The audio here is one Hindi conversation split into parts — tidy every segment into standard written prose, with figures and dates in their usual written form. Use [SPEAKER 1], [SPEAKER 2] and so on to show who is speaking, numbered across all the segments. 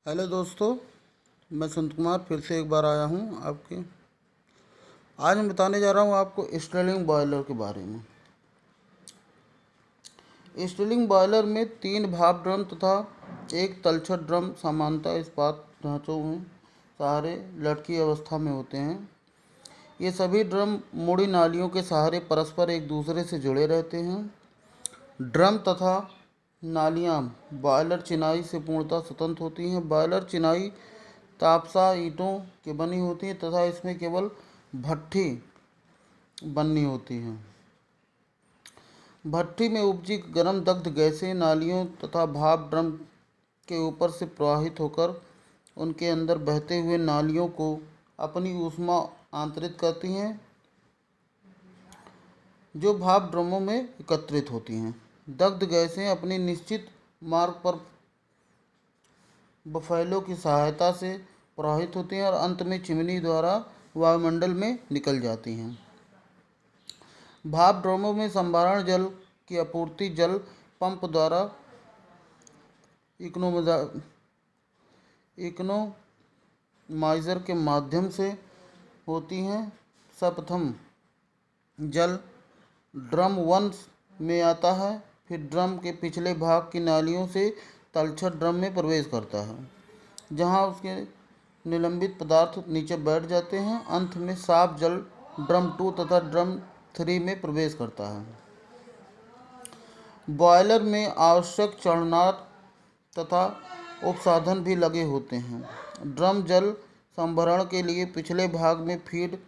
[SPEAKER 1] हेलो दोस्तों, मैं संत कुमार फिर से एक बार आया हूँ आपके। आज मैं बताने जा रहा हूँ आपको स्टर्लिंग बॉयलर के बारे में। स्टर्लिंग बॉयलर में 3 भाप ड्रम तथा एक तलछट ड्रम समानता इस्पात ढांचों में सहारे लटकी अवस्था में होते हैं। ये सभी ड्रम मुड़ी नालियों के सहारे परस्पर एक दूसरे से जुड़े रहते हैं। ड्रम तथा नालियाँ बॉयलर चिनाई से पूर्णतः स्वतंत्र होती हैं। बॉयलर चिनाई तापसा ईंटों की बनी होती है तथा इसमें केवल भट्ठी बननी होती है। भट्ठी में उपजी गर्म दग्ध गैसें नालियों तथा भाप ड्रम के ऊपर से प्रवाहित होकर उनके अंदर बहते हुए नालियों को अपनी ऊष्मा आंतरित करती हैं, जो भाप ड्रमों में एकत्रित होती हैं। दग्ध गैसें अपनी निश्चित मार्ग पर बफेलों की सहायता से प्रवाहित होती हैं और अंत में चिमनी द्वारा वायुमंडल में निकल जाती हैं। भाप ड्रमों में संभारण जल की आपूर्ति जल पंप द्वारा इकोनोमाइजर के माध्यम से होती हैं। सर्वप्रथम जल ड्रम 1 में आता है, फिर ड्रम के पिछले भाग की नालियों से तलछट ड्रम में प्रवेश करता है, जहां उसके निलंबित पदार्थ नीचे बैठ जाते हैं। अंत में साफ जल ड्रम 2 तथा ड्रम 3 में प्रवेश करता है। बॉयलर में आवश्यक चढ़नार तथा उपसाधन भी लगे होते हैं। ड्रम जल संभरण के लिए पिछले भाग में फीड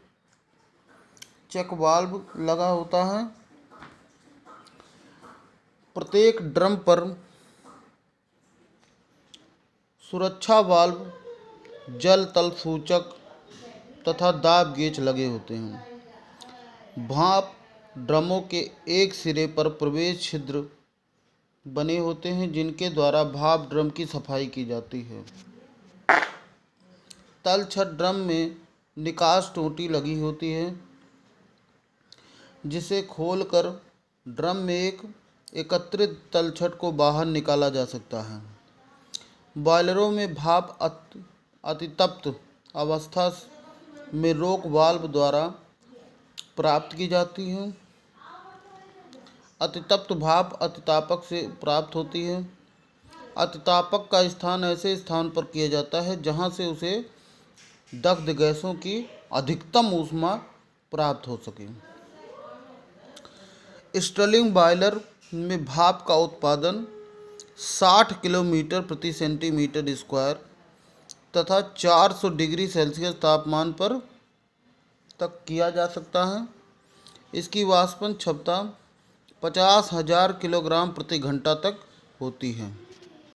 [SPEAKER 1] चेक वाल्व लगा होता है। प्रत्येक ड्रम पर सुरक्षा वाल्व, जल तल सूचक तथा दाब गेज लगे होते हैं। भाप ड्रमों के एक सिरे पर प्रवेश छिद्र बने होते हैं, जिनके द्वारा भाप ड्रम की सफाई की जाती है। तलछट ड्रम में निकास टोंटी लगी होती है, जिसे खोलकर ड्रम में एकत्रित तलछट को बाहर निकाला जा सकता है। बॉयलरों में भाप अतितप्त अवस्था में रोक वाल्व द्वारा प्राप्त की जाती है। अतितप्त भाप अतितापक से प्राप्त होती है। अतितापक का स्थान ऐसे स्थान पर किया जाता है जहां से उसे दग्ध गैसों की अधिकतम ऊष्मा प्राप्त हो सके। स्टर्लिंग बॉयलर में भाप का उत्पादन 60 किलोमीटर प्रति सेंटीमीटर स्क्वायर तथा 400 डिग्री सेल्सियस तापमान पर तक किया जा सकता है। इसकी वाष्पन क्षमता 50,000 किलोग्राम प्रति घंटा तक होती है।